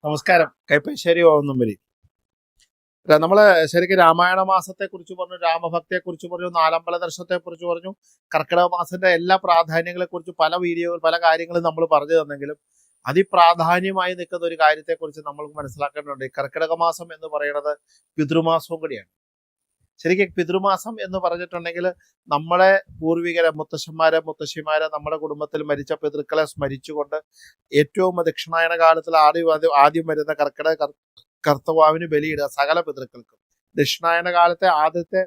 നമസ്കാരം. കൈപ്പശ്ശേരി ഓന്നുമ്പരി. നമ്മള് ശരിക്കും രാമായണ മാസത്തെ കുറിച്ച് പറഞ്ഞു, രാമഭക്തിയെ കുറിച്ച് പറഞ്ഞു, നാലമ്പല ദർശനത്തെ കുറിച്ച് പറഞ്ഞു, കർക്കിടക മാസത്തിന്റെ എല്ലാ പ്രാധാന്യങ്ങളെ കുറിച്ച് പല വീഡിയോകൾ പല കാര്യങ്ങളും നമ്മൾ പറഞ്ഞു തന്നെങ്കിലും അതിപ്രാധാന്യമായി നിൽക്കുന്ന ഒരു കാര്യത്തെക്കുറിച്ച് നമ്മൾക്ക് മനസ്സിലാക്കേണ്ടതുണ്ട്. ഈ കർക്കിടക മാസം എന്ന് പറയുന്നത് പിതൃമാസവും കൂടിയാണ്. ശരിക്കും പിതൃമാസം എന്ന് പറഞ്ഞിട്ടുണ്ടെങ്കിൽ നമ്മളെ പൂർവികരെ, മുത്തശ്ശിമാരെ നമ്മുടെ കുടുംബത്തിൽ മരിച്ച പിതൃക്കളെ സ്മരിച്ചുകൊണ്ട് ഏറ്റവും ദക്ഷിണായന കാലത്തിൽ ആദ്യം വരുന്ന കർത്തവാവിന് ബലിയിടുക സകല പിതൃക്കൾക്കും. ദക്ഷിണായന കാലത്തെ ആദ്യത്തെ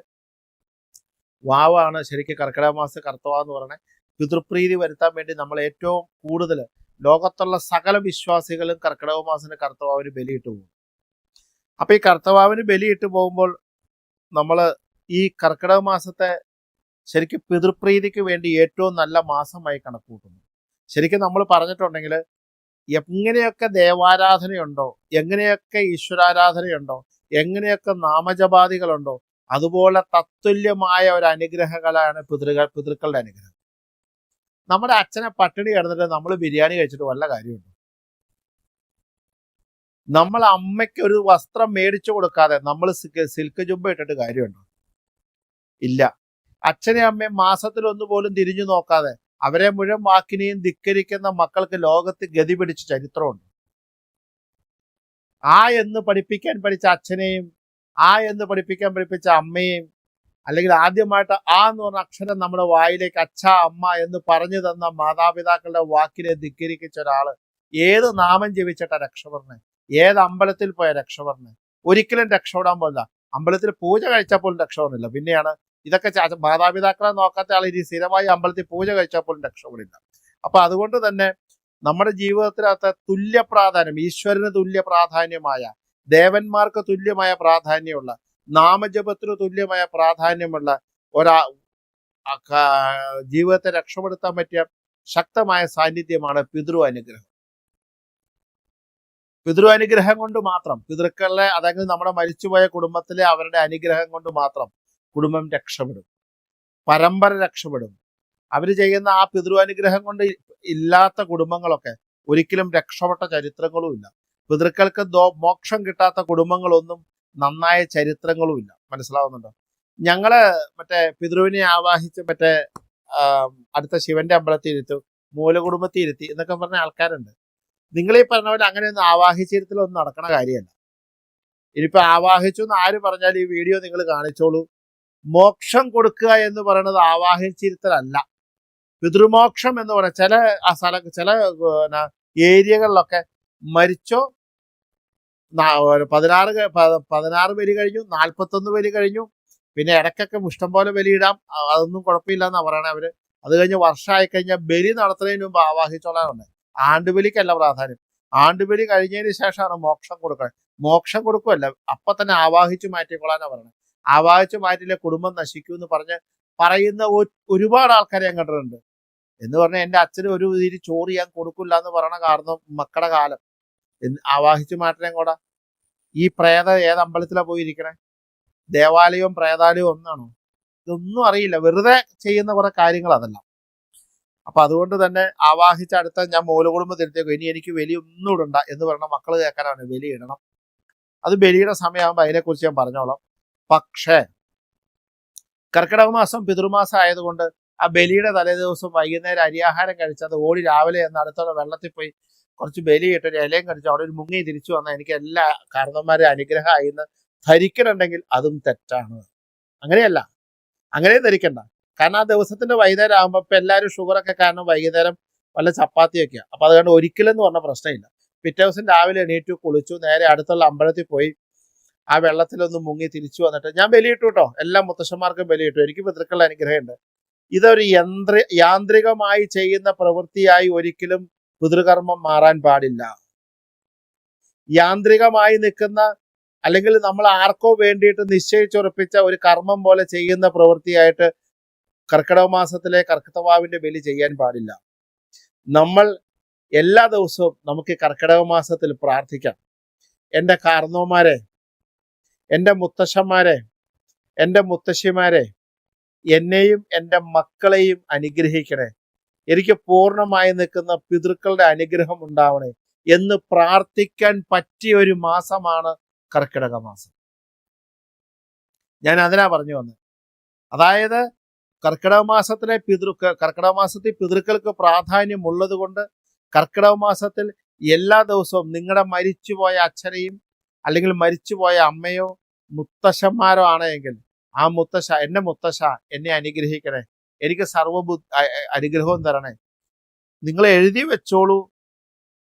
വാവാണ് ശരിക്കും കർക്കിടക മാസ കർത്തവ എന്ന് പറയുന്നത്. പിതൃപ്രീതി വരുത്താൻ വേണ്ടി നമ്മൾ ഏറ്റവും കൂടുതൽ ലോകത്തുള്ള സകല വിശ്വാസികളും കർക്കിടക മാസത്തിന് കർത്തവാവിന് ബലിയിട്ട് പോകും. അപ്പൊ ഈ കർത്തവാവിന് ബലിയിട്ട് പോകുമ്പോൾ നമ്മൾ ഈ കർക്കിടക മാസത്തെ ശരിക്കും പിതൃപ്രീതിക്ക് വേണ്ടി ഏറ്റവും നല്ല മാസമായി കണക്കൂട്ടുന്നു. ശരിക്കും നമ്മൾ പറഞ്ഞിട്ടുണ്ടെങ്കിൽ എങ്ങനെയൊക്കെ ദേവാരാധനയുണ്ടോ, എങ്ങനെയൊക്കെ ഈശ്വരാരാധനയുണ്ടോ, എങ്ങനെയൊക്കെ നാമജപാദികളുണ്ടോ, അതുപോലെ തത്തുല്യമായ ഒരു അനുഗ്രഹങ്ങളാണ് പിതൃക്കളുടെ അനുഗ്രഹം. നമ്മുടെ അച്ഛനെ പട്ടിണി കിടന്നിട്ട് നമ്മൾ ബിരിയാണി കഴിച്ചിട്ട് വല്ല കാര്യമുണ്ടോ? നമ്മൾ അമ്മയ്ക്ക് ഒരു വസ്ത്രം മേടിച്ചു കൊടുക്കാതെ നമ്മൾ സിൽക്ക് ജുമ്പ ഇട്ടിട്ട് കാര്യമുണ്ടോ? ഇല്ല. അച്ഛനെ അമ്മയും മാസത്തിൽ ഒന്നുപോലും തിരിഞ്ഞു നോക്കാതെ അവരെ മുഴുവൻ വാക്കിനെയും ധിക്കരിക്കുന്ന മക്കൾക്ക് ലോകത്ത് ഗതി പിടിച്ച ചരിത്രമുണ്ട്. ആ എന്ന് പഠിപ്പിക്കാൻ പഠിച്ച അച്ഛനെയും ആ എന്ന് പഠിപ്പിക്കാൻ പഠിപ്പിച്ച അമ്മയെയും, അല്ലെങ്കിൽ ആദ്യമായിട്ട് ആ എന്ന് പറഞ്ഞ അക്ഷരം നമ്മുടെ വായിലേക്ക് അച്ഛ അമ്മ എന്ന് പറഞ്ഞു തന്ന മാതാപിതാക്കളുടെ വാക്കിനെ ധിക്കരിച്ച ഒരാള് ഏത് നാമം ജപിച്ചിട്ടാ രക്ഷപ്പെടണേ? ഏത് അമ്പലത്തിൽ പോയ രക്ഷപ്പെടണേ? ഒരിക്കലും രക്ഷപ്പെടാൻ പോലില്ല. അമ്പലത്തിൽ പൂജ കഴിച്ചപ്പോഴും രക്ഷപ്പെടുന്നില്ല. പിന്നെയാണ് ഇതൊക്കെ മാതാപിതാക്കളെ നോക്കാത്ത ആൾ ഇനി സ്ഥിരമായി അമ്പലത്തിൽ പൂജ കഴിച്ചപ്പോഴും രക്ഷപ്പെടില്ല. അപ്പൊ അതുകൊണ്ട് തന്നെ നമ്മുടെ ജീവിതത്തിനകത്ത് തുല്യ പ്രാധാന്യം, ഈശ്വരന് തുല്യ പ്രാധാന്യമായ, ദേവന്മാർക്ക് തുല്യമായ പ്രാധാന്യമുള്ള, നാമജപത്തിന് തുല്യമായ പ്രാധാന്യമുള്ള ജീവിതത്തെ രക്ഷപ്പെടുത്താൻ പറ്റിയ ശക്തമായ സാന്നിധ്യമാണ് പിതൃ അനുഗ്രഹം. പിതൃ അനുഗ്രഹം കൊണ്ട് മാത്രം, പിതൃക്കളുടെ അതായത് നമ്മുടെ മരിച്ചുപോയ കുടുംബത്തിലെ അവരുടെ അനുഗ്രഹം കൊണ്ട് മാത്രം കുടുംബം രക്ഷപ്പെടും, പരമ്പര രക്ഷപ്പെടും. അവർ ചെയ്യുന്ന ആ പിതൃ അനുഗ്രഹം കൊണ്ട് ഇല്ലാത്ത കുടുംബങ്ങളൊക്കെ ഒരിക്കലും രക്ഷപ്പെട്ട ചരിത്രങ്ങളും ഇല്ല. പിതൃക്കൾക്ക് മോക്ഷം കിട്ടാത്ത കുടുംബങ്ങളൊന്നും നന്നായ ചരിത്രങ്ങളും ഇല്ല. മനസ്സിലാവുന്നുണ്ടോ? ഞങ്ങള് പിതൃവിനെ ആവാഹിച്ച് അടുത്ത ശിവന്റെ അമ്പലത്തിൽ ഇരുത്തും, മൂലകുടുംബത്തിൽ ഇരുത്തി എന്നൊക്കെ പറഞ്ഞ ആൾക്കാരുണ്ട്. നിങ്ങൾ ഈ പറഞ്ഞ പോലെ അങ്ങനെയൊന്നും ആവാഹിച്ചിരുത്തലൊന്നും നടക്കണ കാര്യമല്ല. ഇനിയിപ്പോ ആവാഹിച്ചു എന്ന് ആര് പറഞ്ഞാലും ഈ വീഡിയോ നിങ്ങൾ കാണിച്ചോളൂ. മോക്ഷം കൊടുക്കുക എന്ന് പറയുന്നത് ആവാഹിച്ചിരുത്തലല്ല. പിതൃമോക്ഷം എന്ന് പറയുന്ന ചില ഏരിയകളിലൊക്കെ മരിച്ചോ 16 ബലി കഴിഞ്ഞു, 41 ബലി കഴിഞ്ഞു, പിന്നെ ഇടയ്ക്കൊക്കെ ഇഷ്ടം പോലെ ബലിയിടാം, അതൊന്നും കുഴപ്പമില്ല എന്നാ പറയണേ അവര്. അത് കഴിഞ്ഞ് വർഷമായി കഴിഞ്ഞാൽ ബലി നടത്തുന്നതിന് മുമ്പ് ആവാഹിച്ചോളാറുണ്ട്. ആണ്ടുബലിക്കല്ല പ്രാധാന്യം. ആണ്ടുബലി കഴിഞ്ഞതിന് ശേഷമാണ് മോക്ഷം കൊടുക്കുന്നത്. മോക്ഷം കൊടുക്കുമല്ല, അപ്പൊ തന്നെ ആവാഹിച്ചു മാറ്റിക്കൊള്ളാനാ പറയണത്. ആവാഹിച്ചു മാറ്റിയില്ലേ കുടുംബം നശിക്കും എന്ന് പറയുന്ന ഒരുപാട് ആൾക്കാരെ ഞാൻ കണ്ടിട്ടുണ്ട്. എന്ന് പറഞ്ഞാൽ എൻ്റെ അച്ഛന് ഒരു ഇതിരി ചോറ് ഞാൻ കൊടുക്കില്ല എന്ന് പറയണ കാരണം മക്കളുടെ കാലം ആവാഹിച്ചു മാറ്റണേ കൂടാ. ഈ പ്രേത ഏത് അമ്പലത്തിലാണ് പോയിരിക്കണേ? ദേവാലയവും പ്രേതാലയവും ഒന്നാണോ? ഇതൊന്നും അറിയില്ല, വെറുതെ ചെയ്യുന്ന കുറെ കാര്യങ്ങൾ അതല്ല. അപ്പൊ അതുകൊണ്ട് തന്നെ ആവാഹിച്ച അടുത്ത ഞാൻ മൂലകുടുംബം തിരുത്തേക്കും, ഇനി എനിക്ക് ബലിയൊന്നും ഇടണ്ട എന്ന് പറഞ്ഞ മക്കള് കേൾക്കാനാണ് ബലി ഇടണം. അത് ബലിയുടെ സമയമാകുമ്പോൾ അതിനെക്കുറിച്ച് ഞാൻ പറഞ്ഞോളാം. പക്ഷേ കർക്കിടക മാസം പിതൃമാസം ആയതുകൊണ്ട് ആ ബലിയുടെ തലേ ദിവസം വൈകുന്നേരം അരിയാഹാരം കഴിച്ചത് ഓടി രാവിലെ എന്ന് അടുത്തുള്ള വെള്ളത്തിൽ പോയി കുറച്ച് ബലി ഇട്ടൊരു ഇലയും കടിച്ചു അവിടെ ഒരു മുങ്ങി തിരിച്ചു വന്നാൽ എനിക്ക് എല്ലാ കാരണവന്മാരെ അനുഗ്രഹമായി എന്ന് ധരിക്കണമെങ്കിൽ അതും തെറ്റാണ്. അങ്ങനെയല്ല, അങ്ങനെയും ധരിക്കണ്ട. കാരണം ആ ദിവസത്തിന്റെ വൈകുന്നേരം ആകുമ്പോൾ ഇപ്പൊ എല്ലാവരും ഷുഗറൊക്കെ കാരണം വൈകുന്നേരം വല്ല ചപ്പാത്തിയൊക്കെയാണ്. അപ്പൊ അതുകൊണ്ട് ഒരിക്കലെന്ന് പറഞ്ഞ പ്രശ്നമില്ല. പിറ്റേ ദിവസം രാവിലെ എണീറ്റു കുളിച്ചു നേരെ അടുത്തുള്ള അമ്പലത്തിൽ പോയി ആ വെള്ളത്തിലൊന്ന് മുങ്ങി തിരിച്ചു വന്നിട്ട് ഞാൻ ബലിയിട്ടു കേട്ടോ. എല്ലാ മുത്തശ്ശന്മാർക്കും ബലിയിട്ടു. എനിക്ക് പിതൃക്കളുടെ അനുഗ്രഹമുണ്ട്. ഇതൊരു യാന്ത്രികമായി ചെയ്യുന്ന പ്രവൃത്തിയായി ഒരിക്കലും പിതൃകർമ്മം മാറാൻ പാടില്ല. യാന്ത്രികമായി നിൽക്കുന്ന അല്ലെങ്കിൽ നമ്മൾ ആർക്കോ വേണ്ടിയിട്ട് നിശ്ചയിച്ചുറപ്പിച്ച ഒരു കർമ്മം പോലെ ചെയ്യുന്ന പ്രവൃത്തിയായിട്ട് കർക്കിടക മാസത്തിലെ കർക്കിടവാവിന്റെ ബലി ചെയ്യാൻ പാടില്ല. നമ്മൾ എല്ലാ ദിവസവും നമുക്ക് കർക്കിടക മാസത്തിൽ പ്രാർത്ഥിക്കാം. എൻ്റെ കാർന്നോമാരെ, എൻ്റെ മുത്തശ്ശന്മാരെ, എൻ്റെ മുത്തശ്ശിമാരെ, എന്നെയും എൻ്റെ മക്കളെയും അനുഗ്രഹിക്കണേ. എനിക്ക് പൂർണ്ണമായി നിൽക്കുന്ന പിതൃക്കളുടെ അനുഗ്രഹം ഉണ്ടാവണേ. എന്ന് പ്രാർത്ഥിക്കാൻ പറ്റിയ ഒരു മാസമാണ് കർക്കിടക മാസം. ഞാൻ അതിനാ പറഞ്ഞു വന്നത്. അതായത് കർക്കിടക മാസത്തിൽ പിതൃക്കൾക്ക് പ്രാധാന്യമുള്ളത് കൊണ്ട് കർക്കിടക മാസത്തിൽ എല്ലാ ദിവസവും നിങ്ങളുടെ മരിച്ചുപോയ അച്ഛനെയും അല്ലെങ്കിൽ മരിച്ചുപോയ അമ്മയോ മുത്തശ്ശന്മാരോ ആണെങ്കിൽ ആ എന്റെ മുത്തശ്ശ എന്നെ അനുഗ്രഹിക്കണേ, എനിക്ക് അനുഗ്രഹവും തരണേ. നിങ്ങൾ എഴുതി വെച്ചോളൂ,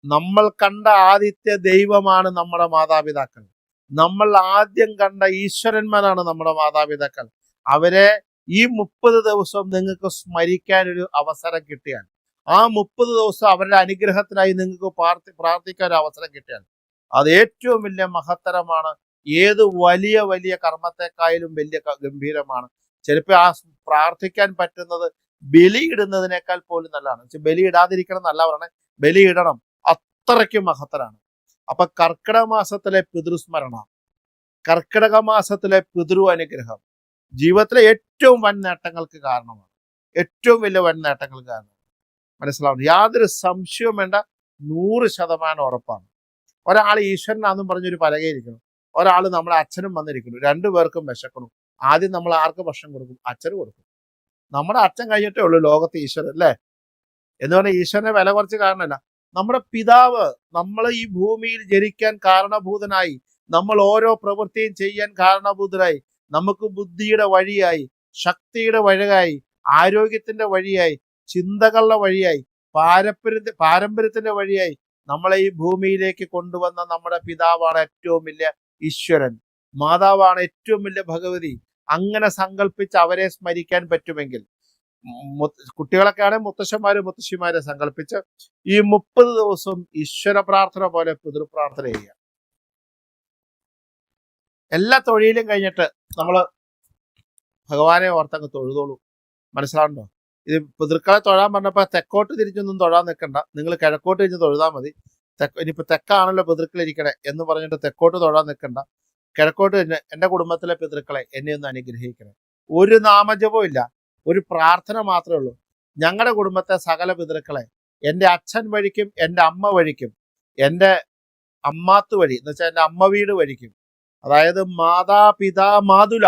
നമ്മൾ കണ്ട ആദ്യത്തെ ദൈവമാണ് നമ്മുടെ മാതാപിതാക്കൾ. നമ്മൾ ആദ്യം കണ്ട ഈശ്വരന്മാരാണ് നമ്മുടെ മാതാപിതാക്കൾ. അവരെ ഈ 30 ദിവസവും നിങ്ങൾക്ക് സ്മരിക്കാൻ ഒരു അവസരം കിട്ടിയാൽ, ആ 30 ദിവസം അവരുടെ അനുഗ്രഹത്തിനായി നിങ്ങൾക്ക് പ്രാർത്ഥിക്കാൻ ഒരു അവസരം കിട്ടിയാൽ അത് ഏറ്റവും വലിയ മഹത്തരമാണ്. ഏത് വലിയ വലിയ കർമ്മത്തെക്കായാലും വലിയ ഗംഭീരമാണ്. ചിലപ്പോൾ ആ പ്രാർത്ഥിക്കാൻ പറ്റുന്നത് ബലിയിടുന്നതിനേക്കാൾ പോലും നല്ലതാണ്. ബലി ഇടാതിരിക്കണം എന്നല്ല പറയണേ, ബലി ഇടണം, അത്രയ്ക്കും മഹത്തരാണ്. അപ്പൊ കർക്കിടക മാസത്തിലെ പിതൃസ്മരണ, കർക്കിടക മാസത്തിലെ പിതൃ അനുഗ്രഹം ജീവിതത്തിലെ ഏറ്റവും വൻ നേട്ടങ്ങൾക്ക് കാരണമാണ്. ഏറ്റവും വലിയ വൻ നേട്ടങ്ങൾക്ക് കാരണമാണ്. മനസ്സിലാവുന്നു, യാതൊരു സംശയവും വേണ്ട, 100% ഉറപ്പാണ്. ഒരാൾ ഈശ്വരനാന്നും പറഞ്ഞൊരു പലകയിരിക്കണം, ഒരാൾ നമ്മളെ അച്ഛനും വന്നിരിക്കുന്നു, രണ്ടുപേർക്കും വിശക്കണം. ആദ്യം നമ്മൾ ആർക്ക് ഭക്ഷണം കൊടുക്കും? അച്ഛന് കൊടുക്കും. നമ്മുടെ അച്ഛൻ കഴിഞ്ഞിട്ടേ ഉള്ളൂ ലോകത്ത് ഈശ്വരൻ, അല്ലേ? എന്ന് പറഞ്ഞാൽ ഈശ്വരനെ വില കുറച്ച് കാരണമല്ല, നമ്മുടെ പിതാവ് നമ്മൾ ഈ ഭൂമിയിൽ ജനിക്കാൻ കാരണഭൂതനായി, നമ്മൾ ഓരോ പ്രവൃത്തിയും ചെയ്യാൻ കാരണഭൂതനായി, നമുക്ക് ബുദ്ധിയുടെ വഴിയായി, ശക്തിയുടെ വഴിയായി, ആരോഗ്യത്തിന്റെ വഴിയായി, ചിന്തകളുടെ വഴിയായി, പാരമ്പര്യത്തിന്റെ വഴിയായി നമ്മളെ ഈ ഭൂമിയിലേക്ക് കൊണ്ടുവന്ന നമ്മുടെ പിതാവാണ് ഏറ്റവും വലിയ ഈശ്വരൻ. മാതാവാണ് ഏറ്റവും വലിയ ഭഗവതി. അങ്ങനെ സങ്കല്പിച്ച് അവരെ സ്മരിക്കാൻ പറ്റുമെങ്കിൽ, കുട്ടികളൊക്കെ ആണെങ്കിൽ മുത്തശ്ശിമാരെ സങ്കല്പിച്ച് ഈ 30 ദിവസവും ഈശ്വര പ്രാർത്ഥന പോലെ പിതൃപ്രാർത്ഥന ചെയ്യുക. എല്ലാ തൊഴിലും കഴിഞ്ഞിട്ട് നമ്മൾ ഭഗവാനെ ഓർത്തങ്ങ് തൊഴുതോളൂ. മനസ്സിലാവുണ്ടോ? ഇത് പിതൃക്കളെ തൊഴാൻ പറഞ്ഞപ്പോൾ തെക്കോട്ട് തിരിച്ചൊന്നും തൊഴാൻ നിൽക്കണ്ട, നിങ്ങൾ കിഴക്കോട്ട് തിരിഞ്ഞ് തൊഴുതാൽ മതി. ഇനിയിപ്പോൾ തെക്കാണല്ലോ പിതൃക്കളിരിക്കണേ എന്ന് പറഞ്ഞിട്ട് തെക്കോട്ട് തൊഴാൻ നിൽക്കണ്ട, കിഴക്കോട്ട് തന്നെ എൻ്റെ കുടുംബത്തിലെ പിതൃക്കളെ എന്നെ ഒന്ന് അനുഗ്രഹിക്കണേ. ഒരു നാമജപവും ഇല്ല, ഒരു പ്രാർത്ഥന മാത്രമേ ഉള്ളൂ. ഞങ്ങളുടെ കുടുംബത്തെ സകല പിതൃക്കളെ എൻ്റെ അച്ഛൻ വഴിക്കും എൻ്റെ അമ്മ വഴിക്കും എൻ്റെ അമ്മാത്ത് വഴി എന്ന് വെച്ചാൽ എൻ്റെ അമ്മ വീട് വഴിക്കും, അതായത് മാതാപിതാ മാതുല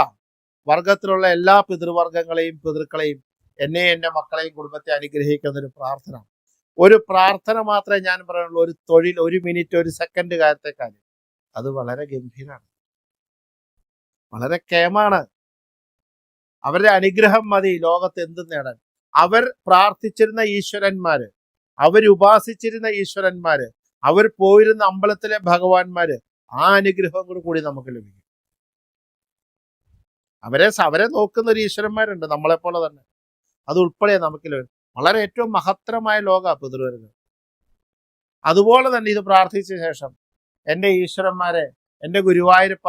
വർഗത്തിലുള്ള എല്ലാ പിതൃവർഗങ്ങളെയും പിതൃക്കളെയും എന്നെ എൻ്റെ മക്കളെയും കുടുംബത്തെ അനുഗ്രഹിക്കുന്ന ഒരു പ്രാർത്ഥന മാത്രമേ ഞാൻ പറയുള്ളൂ. ഒരു തൊഴിൽ, 1 മിനിറ്റ് 1 സെക്കൻഡ് കാര്യത്തെക്കാൾ അത് വളരെ ഗംഭീരമാണ്, വളരെ കേമാണ്. അവരുടെ അനുഗ്രഹം മതി ലോകത്ത് എന്തും നേടാൻ. അവർ പ്രാർത്ഥിച്ചിരുന്ന ഈശ്വരന്മാര്, അവരുപാസിച്ചിരുന്ന ഈശ്വരന്മാര്, അവർ പോയിരുന്ന അമ്പലത്തിലെ ഭഗവാന്മാര്, ആ അനുഗ്രഹം കൂടി നമുക്ക് ലഭിക്കും. അവരെ നോക്കുന്ന ഒരു ഈശ്വരന്മാരുണ്ട് നമ്മളെപ്പോലെ തന്നെ, അത് ഉൾപ്പെടെ നമുക്ക് വളരെ ഏറ്റവും മഹത്തരമായ ലോക പിതൃവർഗം. അതുപോലെ തന്നെ ഇത് പ്രാർത്ഥിച്ച ശേഷം എൻ്റെ ഈശ്വരന്മാരെ, എൻ്റെ ഗുരുവായൂരപ്പ,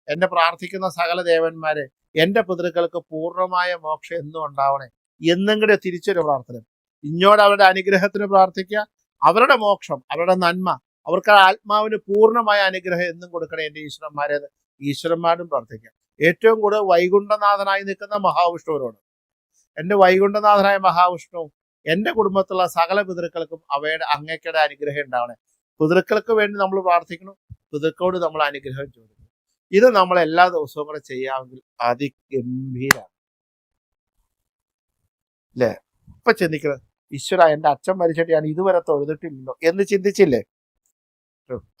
എൻ്റെ പ്രാർത്ഥിക്കുന്ന സകല ദേവന്മാരെ, എൻ്റെ പിതൃക്കൾക്ക് പൂർണ്ണമായ മോക്ഷം എന്നും ഉണ്ടാവണേ എന്നും കൂടെ തിരിച്ചൊരു പ്രാർത്ഥന. ഇങ്ങോട്ട് അവരുടെ അനുഗ്രഹത്തിന് പ്രാർത്ഥിക്കുക, അവരുടെ മോക്ഷം, അവരുടെ നന്മ, അവർക്ക് ആത്മാവിന് പൂർണ്ണമായ അനുഗ്രഹം എന്നും കൊടുക്കണേ എൻ്റെ ഈശ്വരന്മാരും പ്രാർത്ഥിക്കുക. ഏറ്റവും കൂടുതൽ വൈകുണ്ഠനാഥനായി നിൽക്കുന്ന മഹാവിഷ്ണുവിനോട്, എൻ്റെ വൈകുണ്ഠനാഥനായ മഹാവിഷ്ണു എൻ്റെ കുടുംബത്തിലുള്ള സകല പിതൃക്കൾക്കും അവയുടെ അങ്ങേക്കയുടെ അനുഗ്രഹം ഉണ്ടാവണേ. പിതൃക്കൾക്ക് വേണ്ടി നമ്മൾ പ്രാർത്ഥിക്കണം, പിതൃക്കളോട് നമ്മൾ അനുഗ്രഹം ചോദിക്കണം. ഇത് നമ്മൾ എല്ലാ ദിവസവും കൂടെ ചെയ്യാമെങ്കിൽ അതിഗംഭീരാണ്, അല്ലേ? ഇപ്പൊ ചിന്തിക്കുന്നത്, ഈശ്വര എൻ്റെ അച്ഛൻ മരിച്ചിട്ട് ഞാൻ ഇതുവരെ തൊഴുതിട്ടില്ലല്ലോ എന്ന് ചിന്തിച്ചില്ലേ?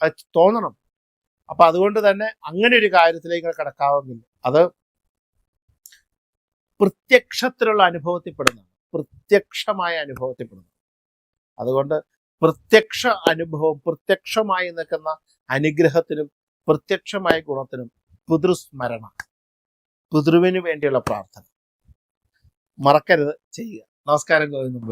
അത് തോന്നണം. അപ്പൊ അതുകൊണ്ട് തന്നെ അങ്ങനെ ഒരു കാര്യത്തിലേക്ക് കിടക്കാമെങ്കിൽ അത് പ്രത്യക്ഷത്തിലുള്ള അനുഭവത്തിൽപ്പെടുന്നതാണ്, പ്രത്യക്ഷമായ അനുഭവത്തിൽപ്പെടുന്നു. അതുകൊണ്ട് പ്രത്യക്ഷ അനുഭവം, പ്രത്യക്ഷമായി നിൽക്കുന്ന അനുഗ്രഹത്തിനും പ്രത്യക്ഷമായ ഗുണത്തിനും പിതൃസ്മരണ, പിതൃവിന് വേണ്ടിയുള്ള പ്രാർത്ഥന മറക്കരുത്, ചെയ്യുക. നമസ്കാരം. ഗോവിന്ദൻ.